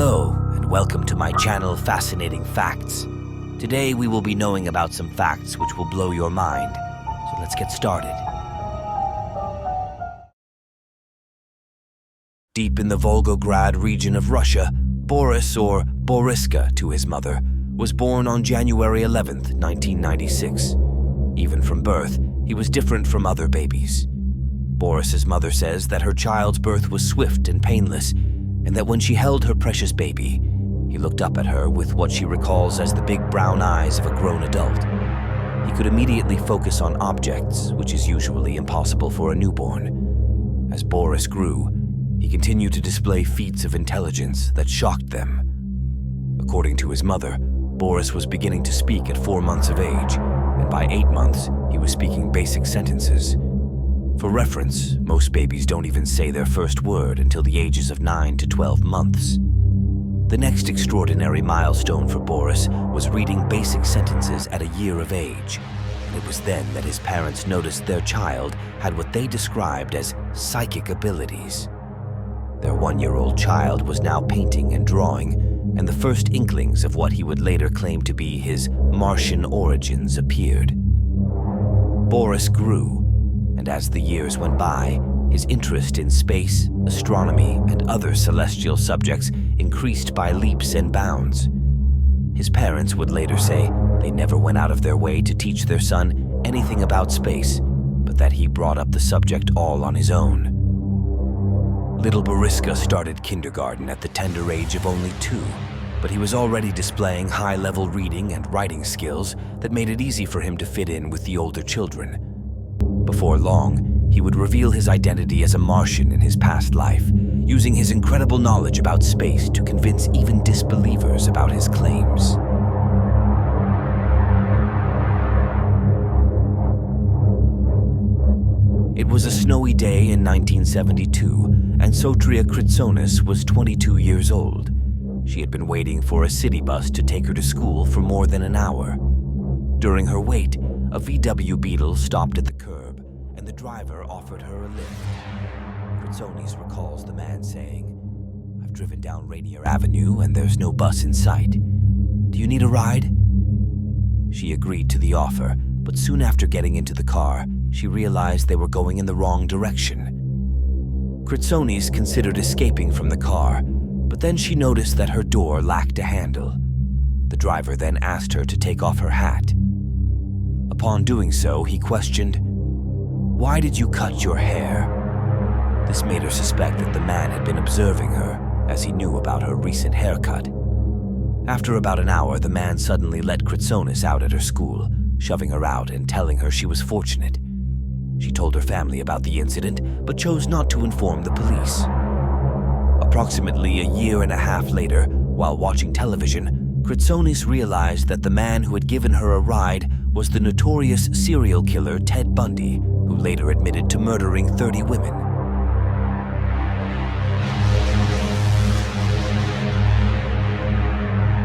Hello, and welcome to my channel, Fascinating Facts. Today we will be knowing about some facts which will blow your mind. So let's get started. Deep in the Volgograd region of Russia, Boris, or Boriska to his mother, was born on January 11th, 1996. Even from birth, he was different from other babies. Boris's mother says that her child's birth was swift and painless, and that when she held her precious baby, he looked up at her with what she recalls as the big brown eyes of a grown adult. He could immediately focus on objects, which is usually impossible for a newborn. As Boris grew, he continued to display feats of intelligence that shocked them. According to his mother, Boris was beginning to speak at 4 months of age, and by 8 months, he was speaking basic sentences. For reference, most babies don't even say their first word until the ages of 9 to 12 months. The next extraordinary milestone for Boris was reading basic sentences at a year of age, and it was then that his parents noticed their child had what they described as psychic abilities. Their 1-year-old child was now painting and drawing, and the first inklings of what he would later claim to be his Martian origins appeared. Boris grew, and as the years went by, his interest in space, astronomy, and other celestial subjects increased by leaps and bounds. His parents would later say they never went out of their way to teach their son anything about space, but that he brought up the subject all on his own. Little Boriska started kindergarten at the tender age of only 2, but he was already displaying high-level reading and writing skills that made it easy for him to fit in with the older children. Before long, he would reveal his identity as a Martian in his past life, using his incredible knowledge about space to convince even disbelievers about his claims. It was a snowy day in 1972, and Sotria Kritsonis was 22 years old. She had been waiting for a city bus to take her to school for more than an hour. During her wait, a VW Beetle stopped at the curb, and the driver offered her a lift. Kritsonis recalls the man saying, "I've driven down Rainier Avenue and there's no bus in sight. Do you need a ride?" She agreed to the offer, but soon after getting into the car, she realized they were going in the wrong direction. Kritsonis considered escaping from the car, but then she noticed that her door lacked a handle. The driver then asked her to take off her hat. Upon doing so, he questioned, "Why did you cut your hair?" This made her suspect that the man had been observing her, as he knew about her recent haircut. After about an hour, the man suddenly let Kritsonis out at her school, shoving her out and telling her she was fortunate. She told her family about the incident, but chose not to inform the police. Approximately a year and a half later, while watching television, Kritsonis realized that the man who had given her a ride was the notorious serial killer Ted Bundy, who later admitted to murdering 30 women.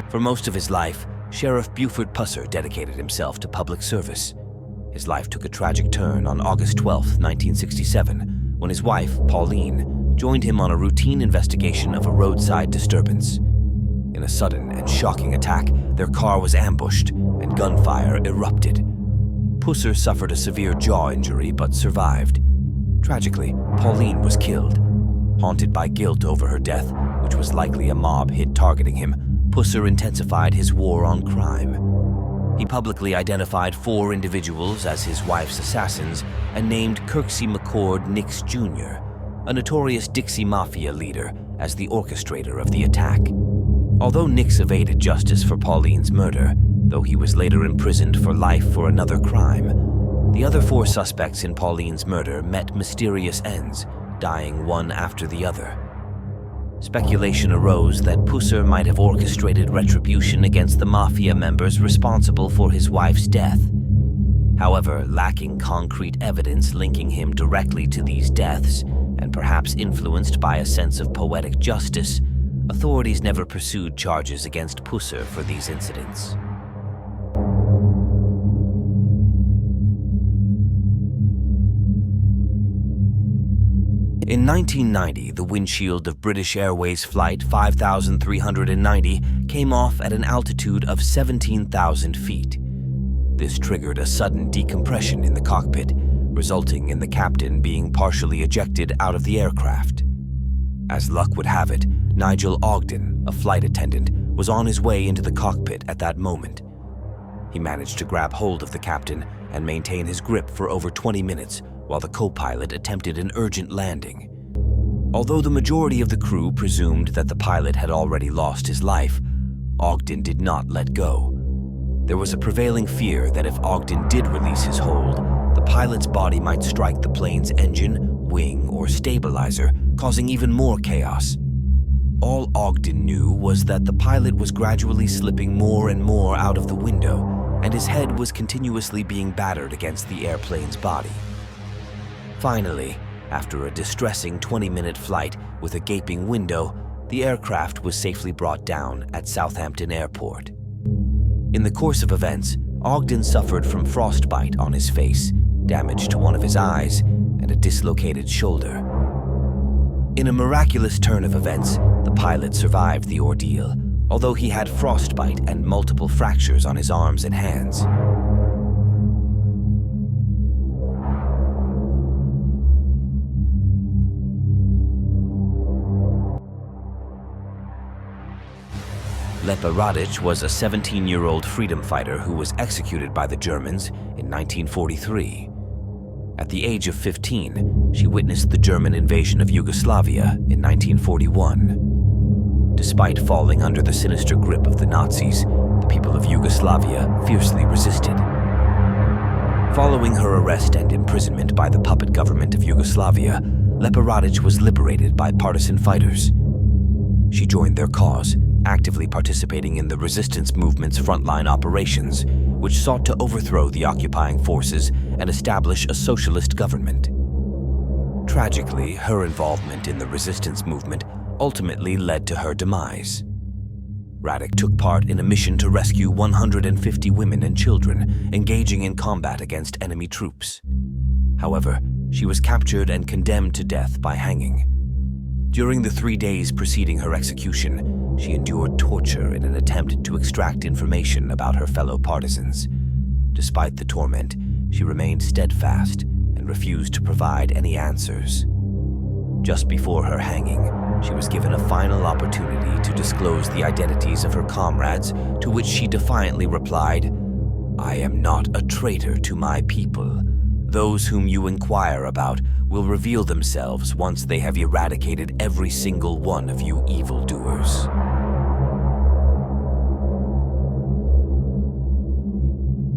For most of his life, Sheriff Buford Pusser dedicated himself to public service. His life took a tragic turn on August 12, 1967, when his wife, Pauline, joined him on a routine investigation of a roadside disturbance. In a sudden and shocking attack, their car was ambushed and gunfire erupted. Pusser suffered a severe jaw injury but survived. Tragically, Pauline was killed. Haunted by guilt over her death, which was likely a mob hit targeting him, Pusser intensified his war on crime. He publicly identified 4 individuals as his wife's assassins and named Kirksey McCord Nix Jr., a notorious Dixie Mafia leader, as the orchestrator of the attack. Although Nix evaded justice for Pauline's murder, though he was later imprisoned for life for another crime, the other 4 suspects in Pauline's murder met mysterious ends, dying one after the other. Speculation arose that Pusser might have orchestrated retribution against the mafia members responsible for his wife's death. However, lacking concrete evidence linking him directly to these deaths, and perhaps influenced by a sense of poetic justice, authorities never pursued charges against Pusser for these incidents. In 1990, the windshield of British Airways Flight 5390 came off at an altitude of 17,000 feet. This triggered a sudden decompression in the cockpit, resulting in the captain being partially ejected out of the aircraft. As luck would have it, Nigel Ogden, a flight attendant, was on his way into the cockpit at that moment. He managed to grab hold of the captain and maintain his grip for over 20 minutes while the co-pilot attempted an urgent landing. Although the majority of the crew presumed that the pilot had already lost his life, Ogden did not let go. There was a prevailing fear that if Ogden did release his hold, the pilot's body might strike the plane's engine, wing, or stabilizer, causing even more chaos. All Ogden knew was that the pilot was gradually slipping more and more out of the window, and his head was continuously being battered against the airplane's body. Finally, after a distressing 20-minute flight with a gaping window, the aircraft was safely brought down at Southampton Airport. In the course of events, Ogden suffered from frostbite on his face, damage to one of his eyes, and a dislocated shoulder. In a miraculous turn of events, the pilot survived the ordeal, although he had frostbite and multiple fractures on his arms and hands. Lepa Radic was a 17-year-old freedom fighter who was executed by the Germans in 1943. At the age of 15, she witnessed the German invasion of Yugoslavia in 1941. Despite falling under the sinister grip of the Nazis, the people of Yugoslavia fiercely resisted. Following her arrest and imprisonment by the puppet government of Yugoslavia, Lepa Radic was liberated by partisan fighters. She joined their cause, actively participating in the resistance movement's frontline operations, which sought to overthrow the occupying forces and establish a socialist government. Tragically, her involvement in the resistance movement ultimately led to her demise. Radic took part in a mission to rescue 150 women and children engaging in combat against enemy troops. However, she was captured and condemned to death by hanging. During the 3 days preceding her execution, she endured torture in an attempt to extract information about her fellow partisans. Despite the torment, she remained steadfast and refused to provide any answers. Just before her hanging, she was given a final opportunity to disclose the identities of her comrades, to which she defiantly replied, "I am not a traitor to my people. Those whom you inquire about will reveal themselves once they have eradicated every single one of you evildoers."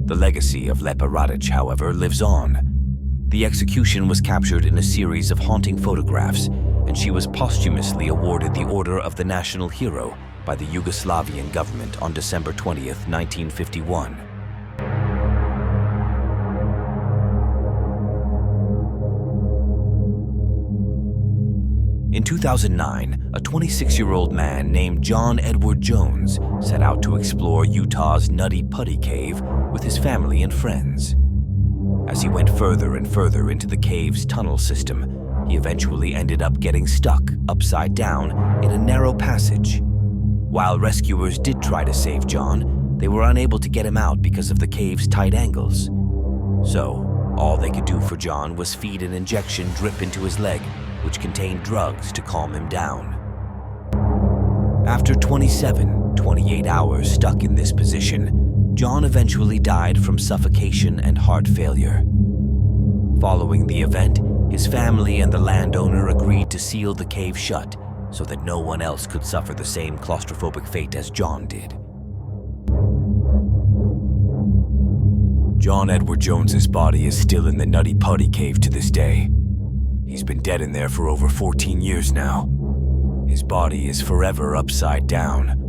The legacy of Lepa Radic, however, lives on. The execution was captured in a series of haunting photographs, and she was posthumously awarded the Order of the National Hero by the Yugoslavian government on December 20th, 1951. In 2009, a 26-year-old man named John Edward Jones set out to explore Utah's Nutty Putty Cave with his family and friends. As he went further and further into the cave's tunnel system, he eventually ended up getting stuck upside down in a narrow passage. While rescuers did try to save John, they were unable to get him out because of the cave's tight angles. So, all they could do for John was feed an injection drip into his leg, which contained drugs to calm him down. After 28 hours stuck in this position, John eventually died from suffocation and heart failure. Following the event, his family and the landowner agreed to seal the cave shut so that no one else could suffer the same claustrophobic fate as John did. John Edward Jones's body is still in the Nutty Putty Cave to this day. He's been dead in there for over 14 years now. His body is forever upside down,